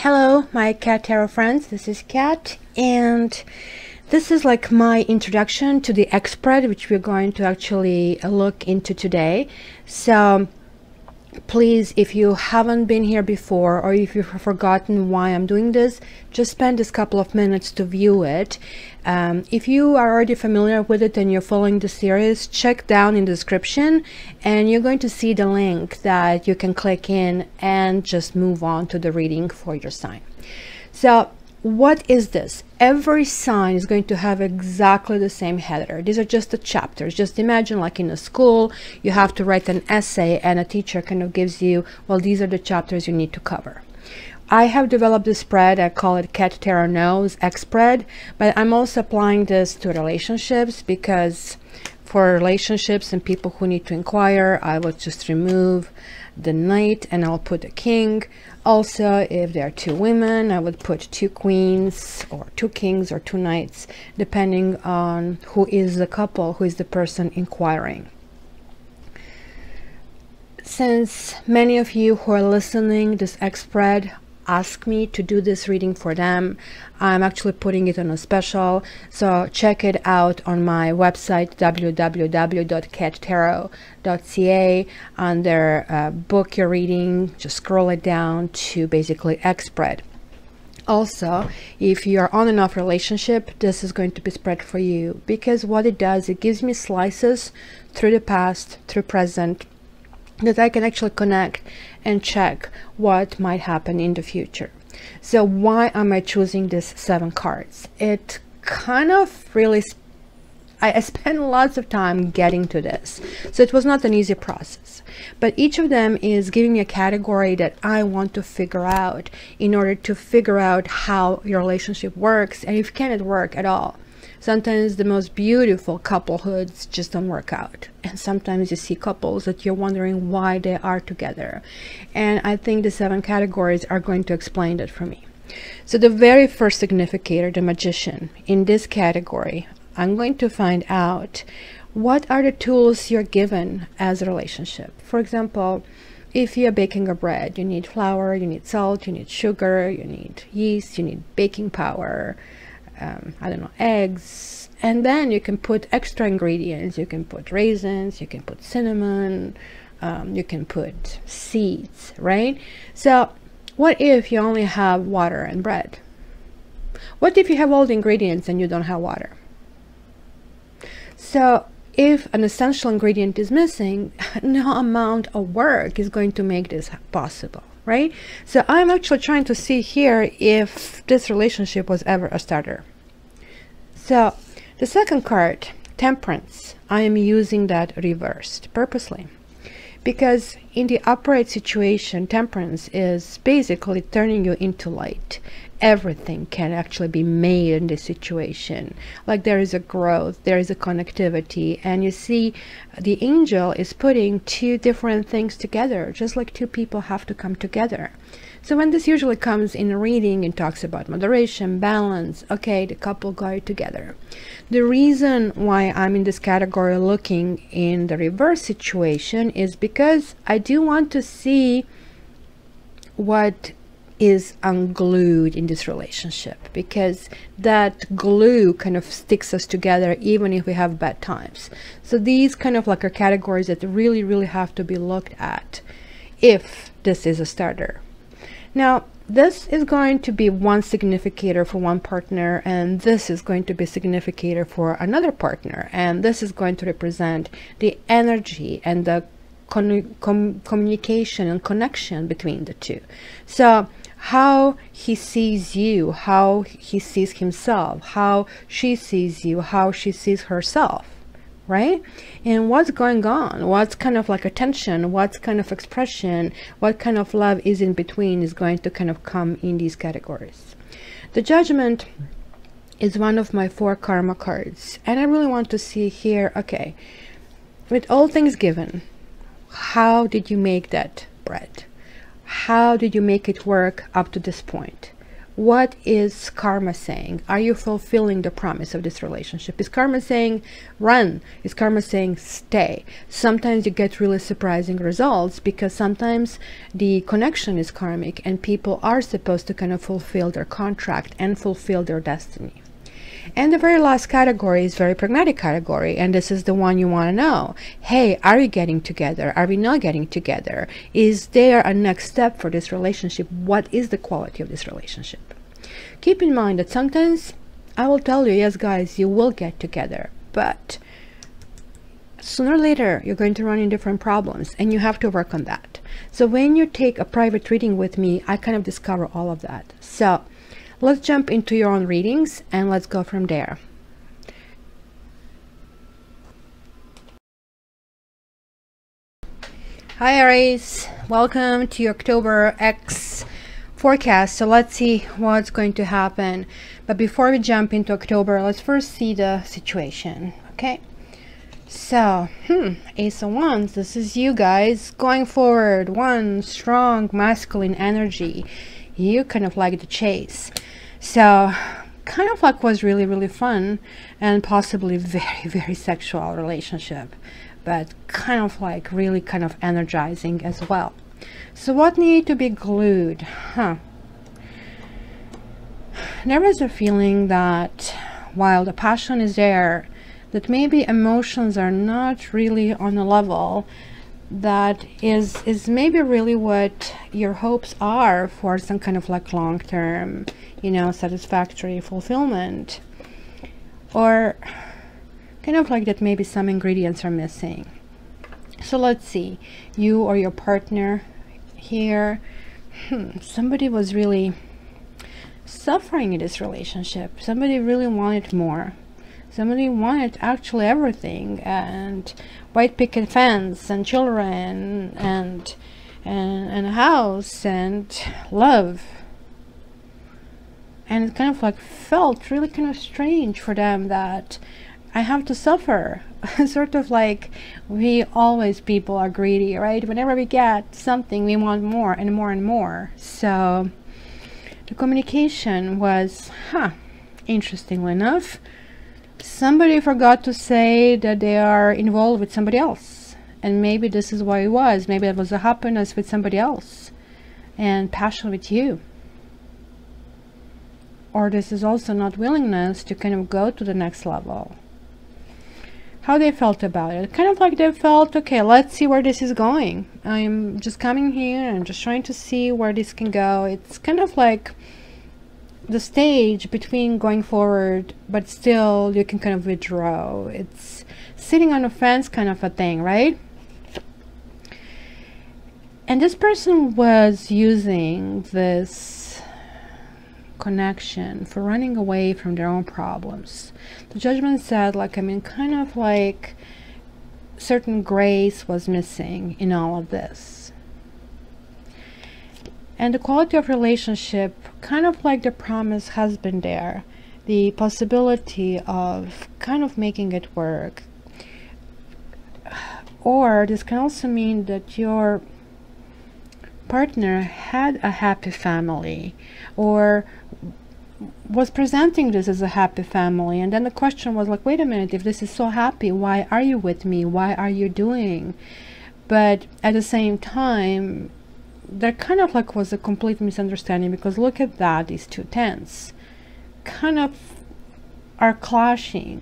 Hello, my Cat Tarot friends. This is Cat, and this is like my introduction to the X spread, which we're going to actually look into today. So please, if you haven't been here before, or if you've forgotten why I'm doing this, just spend this couple of minutes to view it. If you are already familiar with it and you're following the series, check down in the description and you're going to see the link that you can click in and just move on to the reading for your sign. So what is this? Every sign is going to have exactly the same header. These are just the chapters. Just imagine like in a school, you have to write an essay and a teacher kind of gives you, well, these are the chapters you need to cover. I have developed this spread. I call it Cat Tarot Knows X spread, but I'm also applying this to relationships because for relationships and people who need to inquire, I will just remove the knight and I'll put a king. Also, if there are two women, I would put two queens or two kings or two knights, depending on who is the couple, who is the person inquiring. Since many of you who are listening this X spread ask me to do this reading for them, I'm actually putting it on a special, so check it out on my website www.cattarot.ca. under book your reading, just scroll it down to basically X spread. Also, if you are on and off relationship, this is going to be spread for you, because what it does, it gives me slices through the past, through present, that I can actually connect and check what might happen in the future. So why am I choosing these 7 cards? It kind of really, I spent lots of time getting to this, so it was not an easy process, but each of them is giving me a category that I want to figure out in order to figure out how your relationship works, and if can it work at all. Sometimes the most beautiful couplehoods just don't work out, and sometimes you see couples that you're wondering why they are together, and I think the 7 categories are going to explain that for me. So the very first significator, the Magician, in this category, I'm going to find out what are the tools you're given as a relationship. For example, if you're baking a bread, you need flour, you need salt, you need sugar, you need yeast, you need baking powder, I don't know, eggs, and then you can put extra ingredients. You can put raisins, you can put cinnamon, you can put seeds, right? So what if you only have water and bread? What if you have all the ingredients and you don't have water? So if an essential ingredient is missing, no amount of work is going to make this possible, right? So I'm actually trying to see here if this relationship was ever a starter. So the second card, Temperance, I am using that reversed purposely, because in the upright situation, Temperance is basically turning you into light. Everything can actually be made in this situation. Like there is a growth, there is a connectivity, and you see the angel is putting 2 different things together, just like 2 people have to come together. So when this usually comes in a reading and talks about moderation, balance, okay, the couple got together. The reason why I'm in this category looking in the reverse situation is because I do want to see what is unglued in this relationship, because that glue kind of sticks us together even if we have bad times. So these kind of like are categories that really have to be looked at if this is a starter. Now this is going to be one significator for one partner, and this is going to be a significator for another partner, and this is going to represent the energy and the communication and connection between the two. So how he sees you, how he sees himself, how she sees you, how she sees herself, right? And what's going on, what's kind of like attention, what's kind of expression, what kind of love is in between is going to kind of come in these categories. The Judgment is one of my 4 karma cards, and I really want to see here, okay, with all things given, how did you make that bread? How did you make it work up to this point? What is karma saying? Are you fulfilling the promise of this relationship? Is karma saying run? Is karma saying stay? Sometimes you get really surprising results, because sometimes the connection is karmic and people are supposed to kind of fulfill their contract and fulfill their destiny. And the very last category is very pragmatic category, and this is the one you want to know. Hey, are we getting together? Are we not getting together? Is there a next step for this relationship? What is the quality of this relationship? Keep in mind that sometimes I will tell you, yes guys, you will get together, but sooner or later you're going to run into different problems and you have to work on that. So when you take a private reading with me, I kind of discover all of that. So let's jump into your own readings and let's go from there. Hi Aries, welcome to your October X forecast. So let's see what's going to happen. But before we jump into October, let's first see the situation. Okay. So, Ace of Wands, this is you guys going forward. One strong masculine energy. You kind of like the chase. So kind of like was really, really fun and possibly very, very sexual relationship, but kind of like really kind of energizing as well. So what needed to be glued? There was a feeling that while the passion is there, that maybe emotions are not really on a level that is maybe really what your hopes are for some kind of like long-term, you know, satisfactory fulfillment, or kind of like that maybe some ingredients are missing. So let's see, you or your partner here, somebody was really suffering in this relationship. Somebody really wanted more. Somebody wanted actually everything, and white picket fence and children and a house and love. And it kind of like felt really kind of strange for them that I have to suffer. Sort of like we always, people are greedy, right? Whenever we get something, we want more and more and more. So the communication was, interestingly enough, somebody forgot to say that they are involved with somebody else. And maybe this is what it was. Maybe it was a happiness with somebody else and passion with you. Or this is also not willingness to kind of go to the next level. How they felt about it. Kind of like they felt, okay, let's see where this is going. I'm just coming here and just trying to see where this can go. It's kind of like the stage between going forward, but still you can kind of withdraw. It's sitting on a fence kind of a thing, right? And this person was using this connection for running away from their own problems. The Judgment said, like, I mean, kind of like certain grace was missing in all of this. And the quality of relationship, kind of like the promise has been there. The possibility of kind of making it work. Or this can also mean that your partner had a happy family, or was presenting this as a happy family, and then the question was like, wait a minute, if this is so happy, why are you with me? Why are you doing? But at the same time, there kind of like was a complete misunderstanding, because look at that, these two tents kind of are clashing.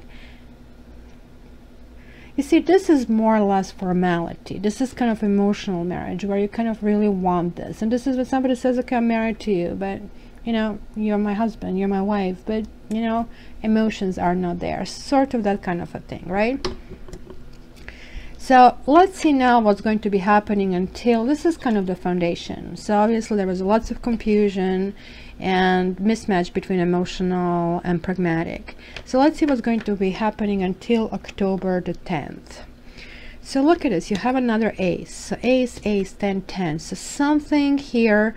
You see, this is more or less formality. This is kind of emotional marriage where you kind of really want this. And this is when somebody says, okay, I'm married to you, but you know, you're my husband, you're my wife, but you know, emotions are not there. Sort of that kind of a thing, right? So let's see now what's going to be happening until this is kind of the foundation. So obviously there was lots of confusion and mismatch between emotional and pragmatic. So let's see what's going to be happening until October the 10th. So look at this, you have another ace. So ace, ace, 10, 10. So something here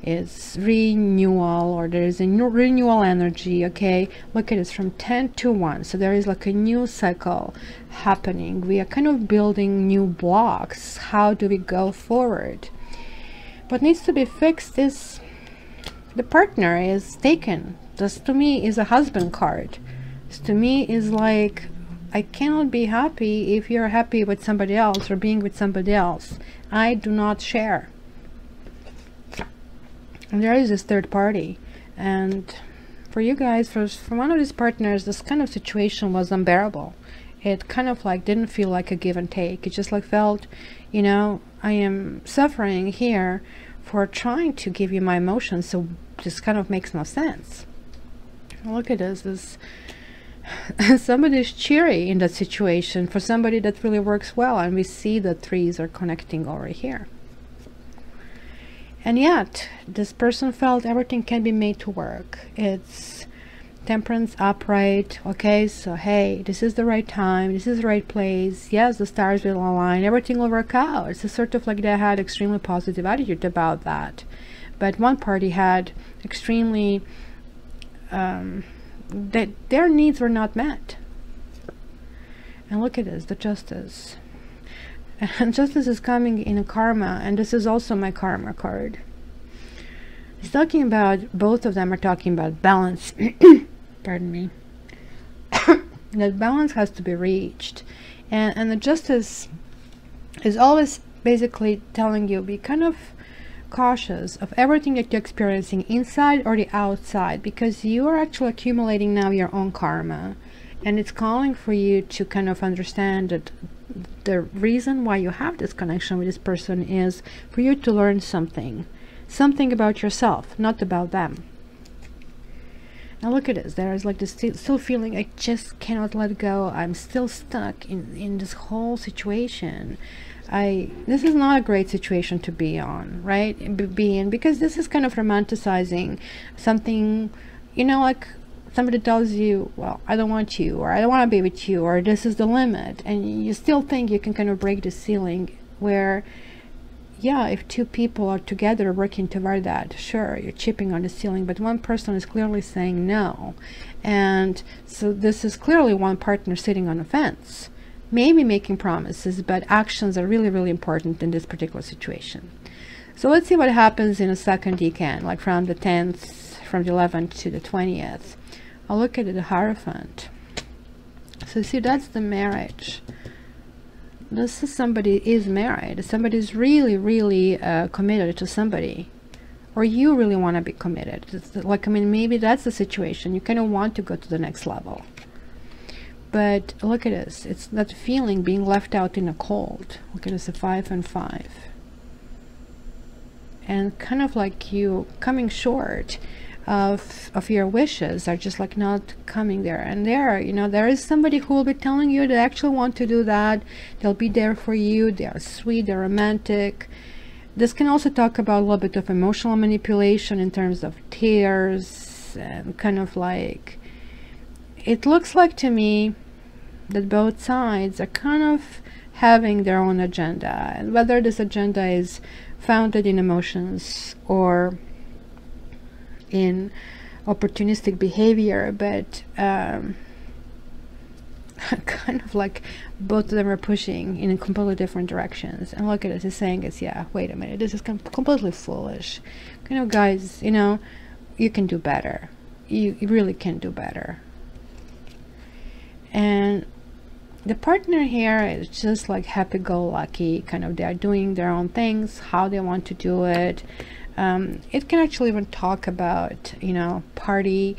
is renewal, or there is a new renewal energy. Okay, look at this, from 10 to 1. So there is like a new cycle happening. We are kind of building new blocks. How do we go forward? What needs to be fixed is the partner is taken. This to me is a husband card. This to me is like, I cannot be happy if you're happy with somebody else or being with somebody else. I do not share. And there is this third party. And for you guys, for one of these partners, this kind of situation was unbearable. It kind of like didn't feel like a give and take. It just like felt, you know, I am suffering here for trying to give you my emotions, so this kind of makes no sense. Look at this somebody's cheery in that situation for somebody that really works well, and we see the threes are connecting over here. And yet this person felt everything can be made to work. It's Temperance upright. Okay, so hey, this is the right time, this is the right place. Yes, the stars will align, everything will work out. It's a sort of like they had extremely positive attitude about that. But one party had extremely that their needs were not met. And look at this, the Justice. And Justice is coming in a karma, and this is also my karma card. It's talking about, both of them are talking about balance. Pardon me. That balance has to be reached. And the Justice is always basically telling you, be kind of cautious of everything that you're experiencing inside or the outside, because you are actually accumulating now your own karma. And it's calling for you to kind of understand that the reason why you have this connection with this person is for you to learn something about yourself, not about them. Now look at this, there is like this still feeling, I just cannot let go, I'm still stuck in this whole situation. This is not a great situation to be on, right? Be in, because this is kind of romanticizing something, you know, like somebody tells you, well, I don't want you, or I don't want to be with you, or this is the limit, and you still think you can kind of break the ceiling, where yeah, if two people are together working toward that, sure, you're chipping on the ceiling, but one person is clearly saying no. And so this is clearly one partner sitting on a fence, maybe making promises, but actions are really, really important in this particular situation. So let's see what happens in a second decan, like from the 10th, from the 11th to the 20th. I'll look at the Hierophant. So see, that's the marriage. This is somebody is married. Somebody is really, really committed to somebody, or you really want to be committed. It's like, I mean, maybe that's the situation. You kind of want to go to the next level. But look at this. It's that feeling being left out in the cold. Look at this, a 5 and 5. And kind of like you coming short of your wishes are just like not coming there. And there, you know, there is somebody who will be telling you they actually want to do that. They'll be there for you. They are sweet, they're romantic. This can also talk about a little bit of emotional manipulation in terms of tears, and kind of like, it looks like to me that both sides are kind of having their own agenda, and whether this agenda is founded in emotions or in opportunistic behavior, but kind of like both of them are pushing in completely different directions. And look at it, it's saying it's, yeah, wait a minute, this is completely foolish. Kind of, guys, you know, you can do better. You really can do better. And the partner here is just like happy-go-lucky, kind of, they're doing their own things, how they want to do it. It can actually even talk about, you know, party,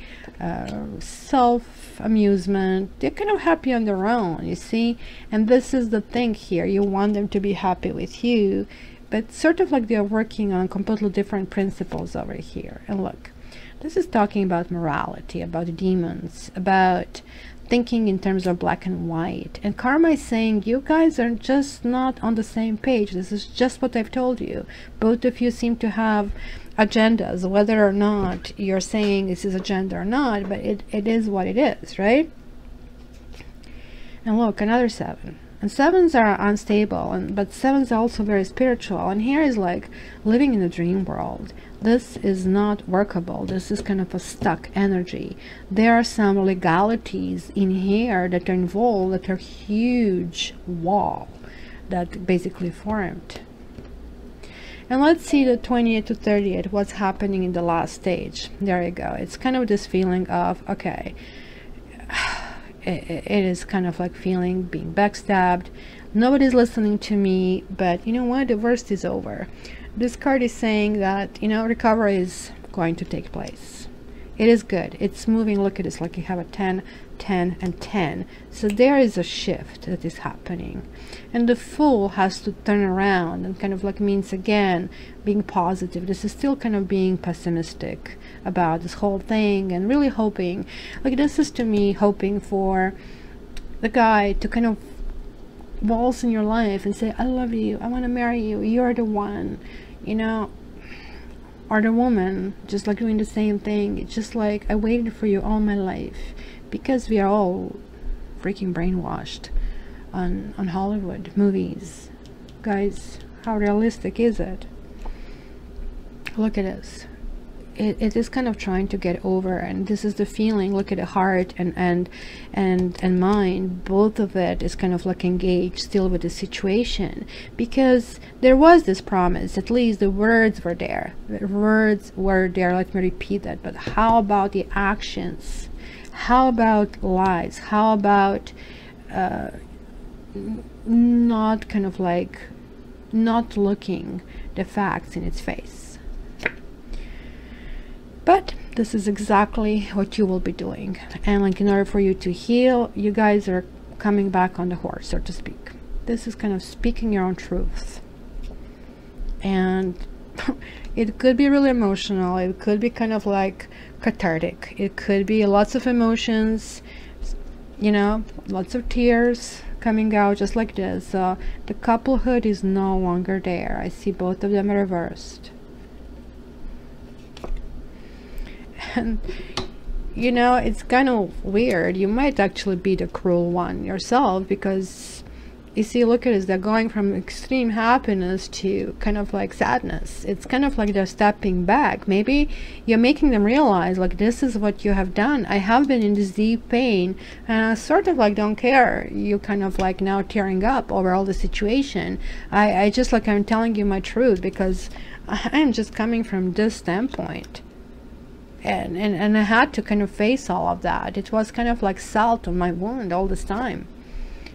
self-amusement. They're kind of happy on their own, you see. And this is the thing here, you want them to be happy with you, but sort of like they're working on completely different principles over here. And look, this is talking about morality, about demons, about thinking in terms of black and white. And karma is saying you guys are just not on the same page. This is just what I've told you. Both of you seem to have agendas, whether or not you're saying this is agenda or not, but it is what it is, right? And look, another 7. And 7s are unstable, but 7s are also very spiritual. And here is like living in a dream world. This is not workable. This is kind of a stuck energy. There are some legalities in here that are involved, that are huge wall that basically formed. And let's see the 28th to 30th, what's happening in the last stage. There you go. It's kind of this feeling of, okay, it is kind of like feeling being backstabbed. Nobody's listening to me, but you know what? The worst is over. This card is saying that, you know, recovery is going to take place. It is good. It's moving. Look at this, like you have a 10, 10, and 10. So there is a shift that is happening. And the Fool has to turn around and kind of like means again being positive. This is still kind of being pessimistic about this whole thing and really hoping, like this is to me hoping for the guy to kind of waltz in your life and say, I love you, I want to marry you, you're the one, you know, or the woman just like doing the same thing. It's just like, I waited for you all my life, because we are all freaking brainwashed on Hollywood movies. Guys, how realistic is it? Look at this. It is kind of trying to get over, and this is the feeling. Look at the heart and mind, both of it is kind of like engaged still with the situation, because there was this promise, at least the words were there. The words were there. Let me repeat that. But how about the actions? How about lies? How about not kind of like not looking the facts in its face? But this is exactly what you will be doing. And like in order for you to heal, you guys are coming back on the horse, so to speak. This is kind of speaking your own truth. And it could be really emotional. It could be kind of like cathartic. It could be lots of emotions, you know, lots of tears coming out just like this. The couplehood is no longer there. I see both of them reversed. And you know, it's kind of weird. You might actually be the cruel one yourself, because you see, look at this, they're going from extreme happiness to kind of like sadness. It's kind of like they're stepping back. Maybe you're making them realize, like, this is what you have done. I have been in this deep pain and I sort of like don't care. You kind of like now tearing up over all the situation. I just like, I'm telling you my truth, because I'm just coming from this standpoint. And I had to kind of face all of that. It was kind of like salt on my wound all this time.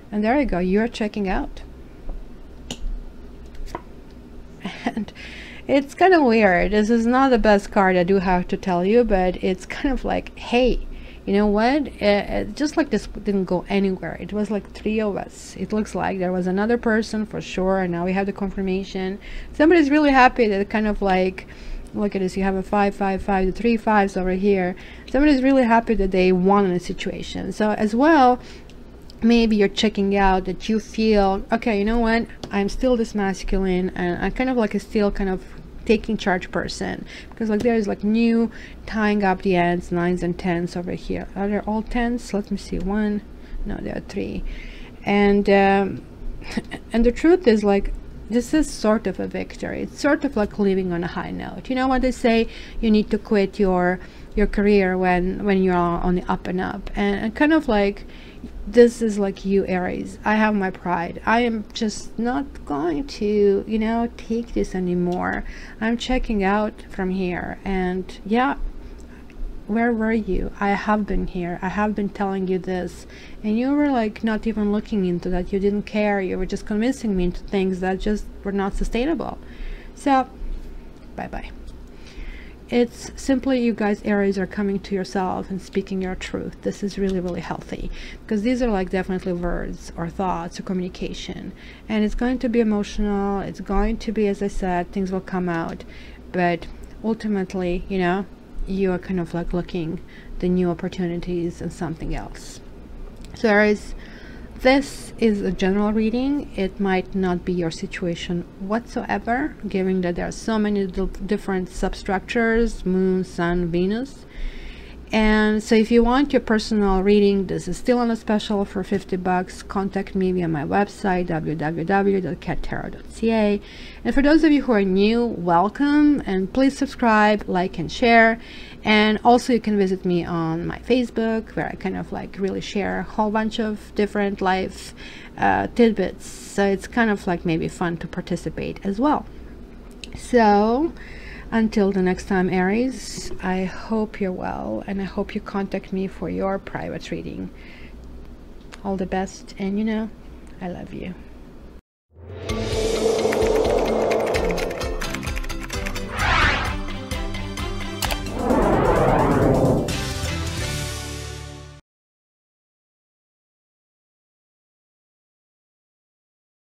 And there you go, you're checking out. And it's kind of weird. This is not the best card, I do have to tell you, but it's kind of like, hey, you know what? Just like this didn't go anywhere. It was like three of us. It looks like there was another person for sure, and now we have the confirmation. Somebody's really happy that kind of like, look at this, you have a 5 5 5, the 3 5s over here. Somebody's really happy that they won in a situation. So as well, maybe you're checking out that you feel, okay, you know what, I'm still this masculine, and I'm kind of like a still kind of taking charge person, because like there's like new tying up the ends, 9s and 10s over here. Are they all 10s? Let me see. 1, no, there are 3. And and the truth is, like, this is sort of a victory. It's sort of like living on a high note. You know what they say, you need to quit your career when you're on the up and up, and kind of like this is like you, Aries. I have my pride. I am just not going to, you know, take this anymore. I'm checking out from here. And yeah, where were you? I have been here. I have been telling you this, and you were like not even looking into that. You didn't care. You were just convincing me into things that just were not sustainable. So bye bye. It's simply, you guys, Aries, are coming to yourself and speaking your truth. This is really, really healthy, because these are like definitely words or thoughts or communication, and it's going to be emotional. It's going to be, as I said, things will come out, but ultimately, you know, you are kind of like looking the new opportunities and something else. So Aries, this is a general reading. It might not be your situation whatsoever, given that there are so many different substructures, Moon, Sun, Venus. And so if you want your personal reading, this is still on a special for 50 bucks. Contact me via my website, www.cattarot.ca. And for those of you who are new, welcome, and please subscribe, like, and share. And also you can visit me on my Facebook, where I kind of like really share a whole bunch of different life tidbits. So it's kind of like maybe fun to participate as well. So until the next time, Aries, I hope you're well, and I hope you contact me for your private reading. All the best, and I love you.